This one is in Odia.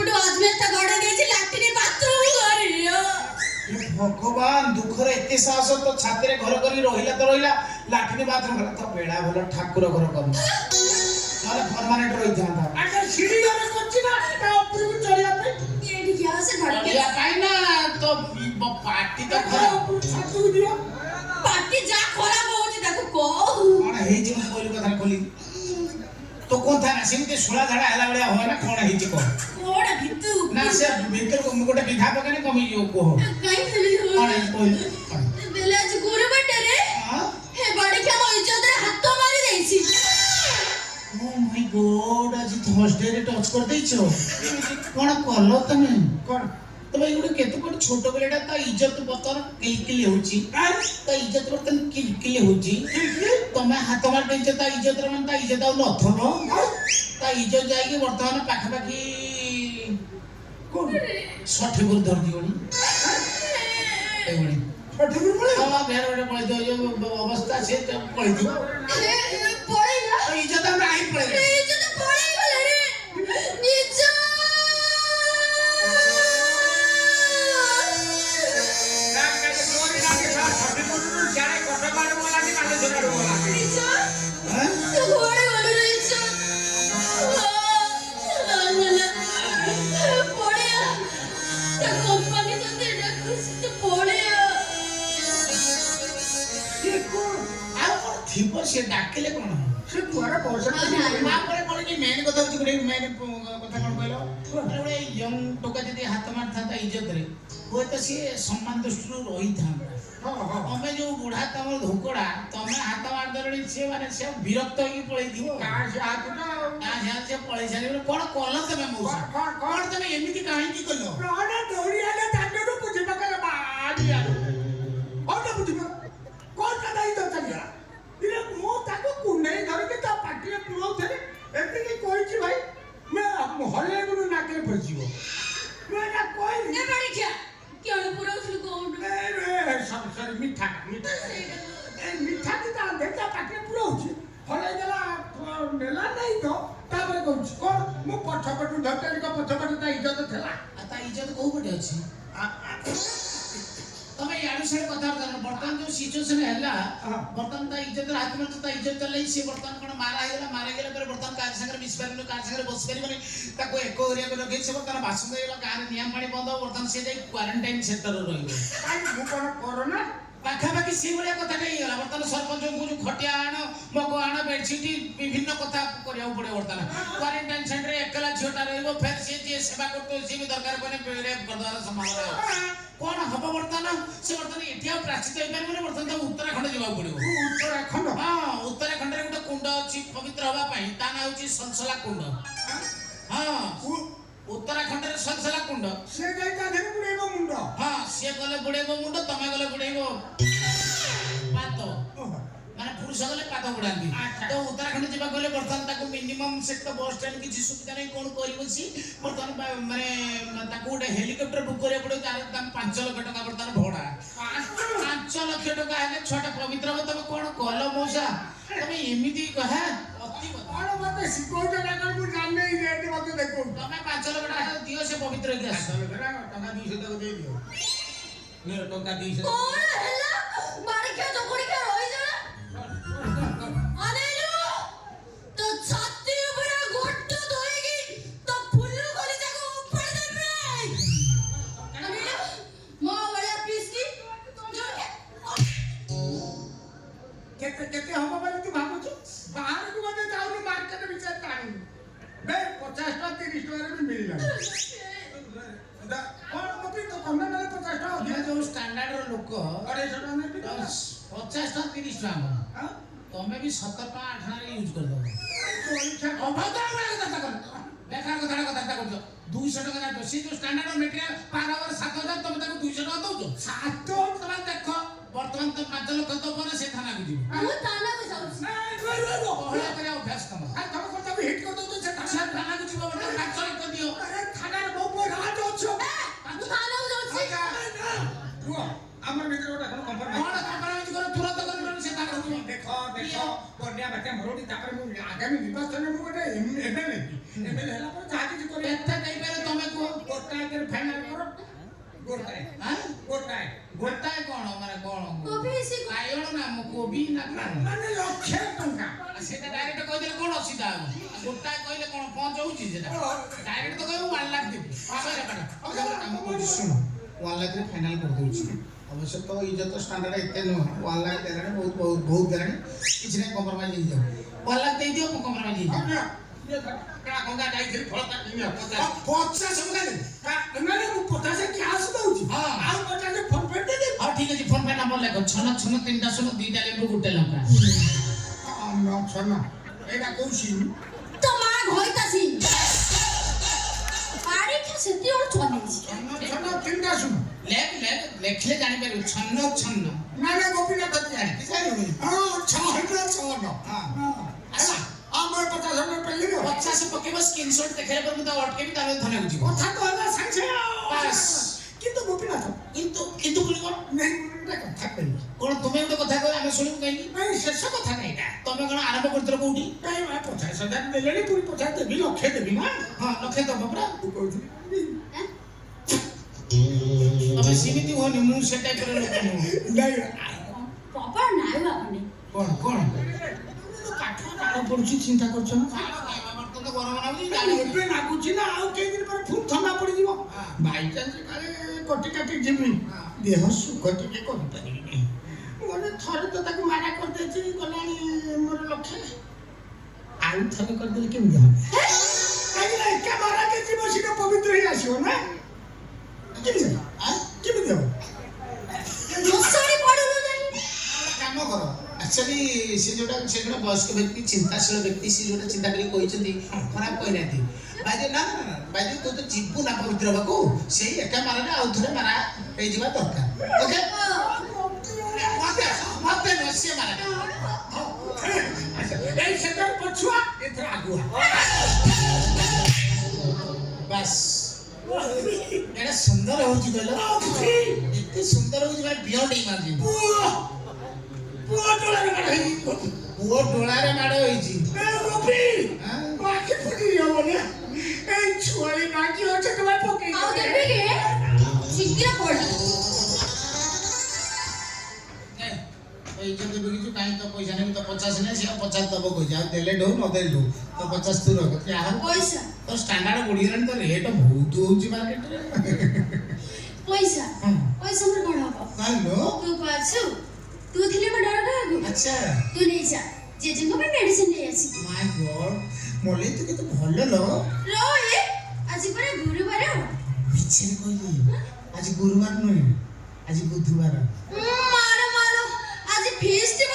ସେପଟୁ ଆଜବେଷ୍ଟ ଗଡେ ଦେଇଛି ଲାଟିନ ବାଥରୁମ କରିବ। ଭଗବାନ ଦୁଃଖରେ ଏତେ ସାହସ ତ ଛାତିରେ ଘର କରି ରହିଲା ତ ରହିଲା ଲାଟିନ ବାଥରୁମ କଲା ତ ବେଳା ଭଲ ଠାକୁର ଘର କରୁ ନହେଲେ ପରମାନେଣ୍ଟ ରହିଥାନ୍ତା। ଆଚ୍ଛା ସିଡି ଘର କରିଛି ନା ତା ଉପରକୁ ଚଢିବା ପାଇଁ? ଏଠି ଗ୍ୟାସ ଘଡେ ଚଳିବା ପାଇଁ ନା ତ ପାଟି ତ ଖରାପ ଛାତକୁ ଦିଅ। ପାଟି ଯା ଖରାପ ହଉଛି ତାକୁ କହୁ। କଣ ହେଇଛି ମୁଁ କହିଲି କଥା ଖୋଲି ତ କଥା ନା ସେମିତି ଶୁଳା ଝାଡା ହେଲା ଭଳିଆ ହୁଏ ନା କଣ ହେଇଛି କହ କଣ ଭିତୁ ନା ସେ ଭିତରକୁ ମୁଁ ଗୋଟେ ବିଧା ପକେଇଲେ କମିଯିବ କୁହ କାଇଁ ସେମିତି କଣ ହେଇଛି କହିଲୁ କଣ ବେଲେ ଆଜି ଗୁରୁବାରରେ ହଁ ହେ ବଡିକା ମୋ ଇଜ୍ଜତରେ ହାତ ମାରି ଦେଇଛି। ଓ ମାଇ ଗଡ ଆଜି ଥର୍ସଡେ ରେ ଟଚ୍ କରିଦେଇଛ କଣ କଲ ତମେ କଣ ତମେ ଏଗୁଡେ କେତେ କୋଟି ଛୋଟ ପିଲାଟା ତା ଇଜ୍ଜତ ବର୍ତ୍ତମାନ କିଲକିଲି ହଉଛି ତା ଇଜ୍ଜତ ବର୍ତ୍ତମାନ କିଲକିଲି ହଉଛି ତମେ ହାତ ମାରି ଦେଇଛ ତା ଇଜ୍ଜତରେ ମାନେ ତା ଇଜ୍ଜତ ଆଉ ନଥବ ତା ଇଜ୍ଜତ ଯାଇକି ବର୍ତ୍ତମାନ ପାଖାପାଖି କୋଣ 60 ଗୁରୁ ଧରିଯିବଣି ଏଇଭଳି ଛାତକୁ ପଳେଇ ହଁ ଭେର ଗୋଟେ ପଳେଇଥିବ ଯୋଉ ଅବସ୍ଥା ସେ ପଳେଇଥିବ ପଳେଇଲା ଇଜ୍ଜତ ଆଉ ନାହିଁ ପଳେଇଲା ଇଜ୍ଜତ ପଳେଇଗଲା ରେ ନିଜ ଥିବ ସେ ଡାକିଲେ କଣ ସେ କୁଆଡେ ପଇସା ତାପରେ କଣ କି ମେନ୍ କଥା ହଉଛି ଗୋଟେ ମେନ୍ କଥା କଣ କହିଲ ଗୋଟେ ୟଙ୍ଗ ଟୋକା ଯଦି ହାତ ମାରିଥାନ୍ତା ଇଜ୍ଜତରେ ହୁଏତ ସିଏ ସମ୍ମାନ ଦୃଷ୍ଟିରୁ ରହିଥାନ୍ତା ତମେ ଯୋଉ ବୁଢା ତମର ଧୋକଡା ତମେ ହାତ ମାରିଦେଲଣି ସିଏ ମାନେ ସେ ବିରକ୍ତ ହେଇକି ପଳେଇଥିବ ସେ ପଳେଇ ସାରିବ କଣ କଲ ତମେ ମଉସା କଣ ତମେ ଏମିତି କାହିଁକି କଲ ଦୌଡ଼ି ଆଲେ ତାଙ୍କଠୁ ବୁଝି ପକେଇଲେ ବାଡ଼ି ଆଲେ ବୁଝିବ କଣ ଦାୟୀ ତ ଚାଲିଲା ମୁଁ ତାକୁ କୁଣ୍ଡେଇ ଧରିକି ତା ପାଟିରେ ପୁରଉଥିଲି ଏତିକି କହିଛି ଭାଇ ମୁଁ ହଲେଇବୁନି ନାକରେ ପଶିଯିବ ମୁଁ ଏଟା କହିଲି ସରି ମିଠା ମିଠା କି ତା ତା ପାଟିରେ ପୁରଉଛି ହଲେଇ ଦେଲା ନେଲା ନାହିଁ ତ ତାପରେ କହୁଛି କଣ ମୁଁ ପଛପଟୁ ଧରିଲି ପଛପଟୁ ତା ଇଜ୍ଜତ ଥିଲା ତା ଇଜ୍ଜତ କୋଉ ପଟେ ଅଛି ତମେ ୟାଡୁ ସିଆଡୁ କଥାବାର୍ତ୍ତା କର ବର୍ତ୍ତମାନ ଯୋଉ ସିଚୁଏସନ ହେଲା ବର୍ତ୍ତମାନ ତା ଇଜ୍ଜତରେ ହାତ ମାରୁଛ ତା ଇଜ୍ଜତ ଚାଲିଛି ସେ ବର୍ତ୍ତମାନ କଣ ମାରା ହେଇଗଲା ପରେ ବର୍ତ୍ତମାନ କାହା ସାଙ୍ଗରେ ମିଶି ପାରିବନି କାହା ସାଙ୍ଗରେ ବସି ପାରିବନି ତାକୁ ଏକ କରିବାକୁ ରଖେଇ ସେ ବର୍ତ୍ତମାନ ବାସନ୍ଦ ହେଇଗଲା ଗାଁରେ ନିଆଁ ପାଣି ବନ୍ଦ ହବ ବର୍ତ୍ତମାନ ସେ ଯାଇ କ୍ୱାରେଣ୍ଟାଇନ ସେଣ୍ଟରରେ ରହିବ ମୁଁ କଣ କରୋନା ପାଖାପାଖି ସେଇଭଳିଆ କଥାଟା ହେଇଗଲା ବର୍ତ୍ତମାନ ସରପଞ୍ଚଙ୍କୁ ଯୋଉ ଖଟିଆ ଆଣ ମଗ ଆଣ ବେଡସିଟ୍ ବିଭିନ୍ନ କଥା କରିବାକୁ ପଡିବ ବର୍ତ୍ତମାନ କ୍ୱାରେଣ୍ଟାଇନ ସେଣ୍ଟରରେ ଏକଲା ଝିଅଟା ରହିବ ଫେର ସିଏ ଯିଏ ସେବା କରୁଥିବ ସିଏ ବି ଦରକାର ପଡିଲେ ରେପ୍ କରିଦେବାର ସମ୍ଭାବନା କଣ ହବ ବର୍ତ୍ତମାନ ସେ ବର୍ତ୍ତମାନ ଏଠି ଆଉ ପ୍ରାଚିତ ହେଇପାରିବନି ବର୍ତ୍ତମାନ ତାକୁ ଉତ୍ତରାଖଣ୍ଡ ଯିବାକୁ ପଡିବ ଉତ୍ତରାଖଣ୍ଡ ହଁ ଉତ୍ତରାଖଣ୍ଡରେ ଗୋଟେ କୁଣ୍ଡ ଅଛି ପବିତ୍ର ହବା ପାଇଁ ତା ନାଁ ହଉଛି ସନସଲା କୁଣ୍ଡ ହଁ ଉତ୍ତରାଖଣ୍ଡରେ ସନସଲା କୁଣ୍ଡ ସେ ଯାଇ ତା ଦେହରେ ବୁଡେଇବ ମୁଣ୍ଡ ହଁ ସିଏ ଗଲେ ବୁଡେଇବ ମୁଣ୍ଡ ତମେ ଗଲେ ବୁଡେଇବ ପାଦ ମାନେ ପୁରୁଷ ଗଲେ ପାଦ ବୁଡାନ୍ତି ତ ଉତ୍ତରାଖଣ୍ଡ ଯିବାକୁ ହେଲେ ବର୍ତ୍ତମାନ ତାକୁ ମିନିମମ୍ ସେଠି ତ ବସ୍ ଷ୍ଟାଣ୍ଡ କିଛି ସୁବିଧା ନାହିଁ କଣ କରିବ ସି ବର୍ତ୍ତମାନ ମାନେ ତାକୁ ଗୋଟେ ହେଲିକପ୍ଟର ବୁକ୍ କରିବାକୁ ପଡିବ ତାର ଦାମ 5 ଲକ୍ଷ ଟଙ୍କା ବର୍ତ୍ତମାନ ଭଡା 5 ଲକ୍ଷ ଟଙ୍କା ହେଲେ ଛୁଆଟା ପବିତ୍ର ହବ ତମେ କଣ କଲ ମଉସା ତମେ ଏମିତି କହା ଅତି କଣ ମତେ ଶିଖଉଛ ନା କଣ ମୁଁ ଜାଣିନି ରେଟ୍ ମତେ ଦେଖୁ ତମେ 5 ଲକ୍ଷ ଟଙ୍କା ଦିଅ ସେ ପବିତ୍ର ହେଇକି ଆସ ଟଙ୍କା 200 ତାକୁ ଦେଇ ଦିଅ ଟଙ୍କା 200 କଣ ହେଲା ମାଣିକା ଚକୁଡିକା ରହିଯାଏ ଅନେଇଲୁ ତ ଛାତି ଉପରେ ଗୋଟ ଧୋଇକି ତ ଫୁଲ କରି ଯାକୁ ଉପରେ ଦେବେ ଅନେଇଲୁ ମୋ ବଳିଆ ପିସ୍କି କେତେ ହବ ବୋଲି ତୁ ଭାବୁଛୁ ବାହାରକୁ ମଧ୍ୟ ଯାଉନୁ ମାର୍କେଟ ବିଚାର ଜାଣିନୁ ବେ 50 ଟଙ୍କା 30 ଟଙ୍କାରେ ବି ମିଳିଲାନି କଣ ମତେ ତ କମେ ମାନେ 50 ଟଙ୍କା ଅଧିକ ଯୋଉ ଷ୍ଟାଣ୍ଡାର୍ଡର ଲୋକ 250 ଟଙ୍କା ନେବି 50 ଟଙ୍କା 30 ଟଙ୍କା ତମେ ବି 17 ଟଙ୍କା 8 ଟଙ୍କାରେ ୟୁଜ୍ କରିଦବ ଅଭଦ୍ର ବେକାର କଥାଟା କରୁଛ 200 ଟଙ୍କା ଯାଉଛ ସେ ଯୋଉ ଷ୍ଟାଣ୍ଡାର୍ଡ ମେଟେରିଆଲ ପାର ଆୱାର 7000 ତମେ ତାକୁ 200 ଟଙ୍କା ଦଉଛ 7 ଟଙ୍କା ଦେଖ ବର୍ତ୍ତମାନ ତ 5 ଲକ୍ଷ ଦବ ନା ସେ ଥାନାକୁ ଯିବ ମୁଁ ତାନାକୁ ଯାଉଛି ପହଳିଆ କରିବା ଅଭ୍ୟାସ ତମର ତମେ କଣ ତାକୁ ହିଟ୍ କରିଦଉଛ ସେ ଥାନାକୁ ଯିବ ବର୍ତ୍ତମାନ 5 ଲକ୍ଷ ଦିଅ ଥାନାରେ ବହୁତ ରାଜ ଅଛ ମୁଁ ତାନାକୁ ଯାଉଛି ଆମର ଭିତରେ ଗୋଟେ କଣ କମ୍ପ୍ରମାଇଜ କର ତୁରନ୍ତ କରିବନି ସେ ଥାନାକୁ ଯିବ ଦେଖ ବନ୍ୟା ବାତ୍ୟା ମରୁଡ଼ି ତାପରେ ମୁଁ ଆଗାମୀ ନିର୍ବାଚନରେ ମୁଁ ଗୋଟେ ଏମଏଲଏ ହେଲା ପରେ ଯାହା କିଛି ଏତେ ଦେଇପାରେ ତମେ ଗୋଟାଏ କରି ଫାଇନାଲ କର ଗୋଟାଏ ହାଁ ଗୋଟାଏ ଗୋଟାଏ କଣ ମାନେ କଣ କୋବି ସେ ବାଇଗଣ ନା କୋବି ନା କଣ ମାନେ 1,00,000 ଟଙ୍କା ସେଟା ଡାଇରେକ୍ଟ କହିଦେଲେ କଣ ଅସୁବିଧା ହବ ଗୋଟାଏ କହିଲେ କଣ ପହଞ୍ଚ ହଉଛି ସେଟା ଡାଇରେକ୍ଟ ତ କହିବୁ 1 ଲାખ ଦେବି ସଇଲା କାଟ କାମ କରୁଛି ଶୁଣ 1 ଲାଖରେ ଫାଇନାଲ କରିଦଉଛି ଅବଶ୍ୟ ତ ଇଜ୍ଜତ ଷ୍ଟାଣ୍ଡାର୍ଡ ଏତେ ନୁହଁ 1 ଲାଖ ଦେଲାଣି ବହୁତ ଦେଲାଣି କିଛି ନାହିଁ କମ୍ପ୍ରମାଇଜ ହେଇଯାଉ 1 ଲାଖ ଦେଇଦିଅ ମୁଁ କମ୍ପ୍ରମାଇଜ ହେଇଯାଉ କଙ୍ଗା ଯାଇଥିଲି ଫଳ କାଟିନି 50 ଟଙ୍କା ମାନେ ମୁଁ 50 କ୍ୟାସ୍ ଦଉଛି ହଁ। ଆଉ 50 ଫୋନ ପେ ଦେବି ହଉ ଠିକ ଅଛି ଫୋନ ପେ ନମ୍ବର ଲେଖ ଛନ ଛନ 3ଟା ଶୂନ 2ଟା ଲେମ୍ବୁ 1 ଲଙ୍କା ଛନ ଏଇଟା କୋଉ ସିମ୍ ତ ମା ଘଇତାছি ପାଡ଼ି ଖା ସେତି ଓର ଚଲେଇଛି ଛନ 3ଟା ଶୁଣ ଲେଖିଲେ ଜାଣିପାରିବୁ ଛନ ଛନ ନା ଗୋପୀନାଥ ଜାଣିଛି ହଁ 6 ଆସ ଆମର 50 ଟଙ୍କା ପେଲି 50 ପକେଇବ ସ୍କ୍ରିନଶଟ ଦେଖେଇଲା ପରେ ମୁଁ ତା ଅଟକେବି ତାପରେ ଧରିବାକୁ ଯିବ କଥା ତ ହେଲା ସାଙ୍ଗେ ବାସ୍ କିନ୍ତୁ ଗୋପୀନାଥ କିନ୍ତୁ ପୁଣି କଣ ନାଇଁ ଗୋଟେ କଥା କହିବି କଣ ତୁମେ ଗୋଟେ କଥା କହିବ ଆମେ ଶୁଣିବୁ କାହିଁକି ନାଇଁ ଶେଷ କଥା ନାଇଁ ଏଇଟା ତମେ କଣ ଆରମ୍ଭ କରିଥିଲ କୋଉଠି ନାଇଁ 50,000 ଦେଲେଣି ପୁଣି 50 ଦେବି 1,00,000 ଦେବି ନା ହଁ ଲକ୍ଷେ ଦବ ପରା ତୁ କହୁଥିଲି ତମେ ସେମିତି ହୁଅନି ମୁଁ ସେ ଟାଇପର ଲୋକ ନୁହଁ ନାଇଁ ପ୍ରପର ନାଇ ବାପଣ୍ଡେ କଣ କାଠ କାଠ ପଡୁଛି ଚିନ୍ତା କରୁଛ ନା ତ ଗରମ ଲାଗୁଛି ଏବେ ଲାଗୁଛି ନା ଆଉ କେଇ ଦିନ ପରେ ପୁଣି ଥଣ୍ଡା ପଡିଯିବ ବାଇଚାନ୍ସ କାଳେ କଟି କାଟି ଯିବି ଦେହ ସୁଖ ଟିକେ କରିପାରିବିନି ମାନେ ଥରେ ତ ତାକୁ ମାରା କରିଦେଇଛି ଗଲାଣି ମୋର ଲକ୍ଷ୍ୟ ଆଉ ଥରେ କରିଦେଲେ କେମିତି ହବ କାହିଁକି ନା ଏକା ମାରାକେ ଯିବ ସେଟା ପବିତ୍ର ହେଇ ଆସିବ ନା କେମିତି ହବ ମଶାରୀ ପଡୁନ ଜାଣି କାମ କର ଆକ୍ଚୁଆଲି ସେ ଯୋଉଟା ବୟସ୍କ ବ୍ୟକ୍ତି ଚିନ୍ତାଶୀଳ ବ୍ୟକ୍ତି ସେ ଯୋଉଟା ଚିନ୍ତା କରି କହିଛନ୍ତି ଖରାପ କହିନାହାନ୍ତି ବାଇଦେ ନା ତୁ ତ ଯିବୁ ନା ପବିତ୍ର ହବାକୁ ସେଇ ଏକା ମାରାରେ ଆଉ ଥରେ ମାରା ହେଇଯିବା ଦରକାର ଓକେ ମତେ ନୁହେଁ ସିଏ ମାରା ଏଇ ସେଟାର ପଛୁଆ ଏଥର ଆଗୁଆ ବାସ୍ ଏଟା ସୁନ୍ଦର ହଉଛି କହିଲ ଏତେ ସୁନ୍ଦର ହଉଛି ମାନେ ବିୟଣ୍ଡ ଇମାଜିନ୍ ପୁଅ ଡୋଳାରେ ମାଡ଼ ହେଇଛି ପୁଅ ଡୋଳାରେ ମାଡ଼ ହେଇଛି ଆଖି ଫୁଟି ହବ ନା ଏଇ ଛୁଆଳି ନାକି ଅଛି ତମେ ପକେଇ ଆଉ ଦେବି କେ ଶୀଘ୍ର ପଡି ଏଇ ଯେ ଦେବି କିଛି କାହିଁ ତ ପଇସା ନେବି ତ 50 ନାହିଁ ସିଏ 50 ଦବ କହିଛି ଆଉ ଦେଲେ ଢଉ ନ ଦେଲେ ଢଉ ତ 50 ତୁ ରଖ ଯାହା ପଇସା ତ ଷ୍ଟାଣ୍ଡାର୍ଡ ବଢିଗଲାଣି ତ ରେଟ୍ ବହୁତ ହଉଛି ମାର୍କେଟରେ ପଇସା ହଁ। ପଇସା ମୋର କଣ ହବ କାହିଁଲୋ ତୁ ପାଛୁ ତୁ ଥିଲେ ମୋ ଡର କାହାକୁ ଆଚ୍ଛା ତୁ ନେଇ ଯା ଜେଜେଙ୍କ ପାଇଁ ମେଡିସିନ ନେଇ ଆସି ମାଇ ଗଡ୍ ମଲେ ତୁ କେତେ ଭଲ ଲୋ ରହେ ଆଜି ପରା ଗୁରୁବାର ମିଛରେ କହିଲି ଆଜି ଗୁରୁବାର ନୁହେଁ ଆଜି ବୁଧବାର ମାର ଆଜି ଫିଷ୍ଟ ଥିବ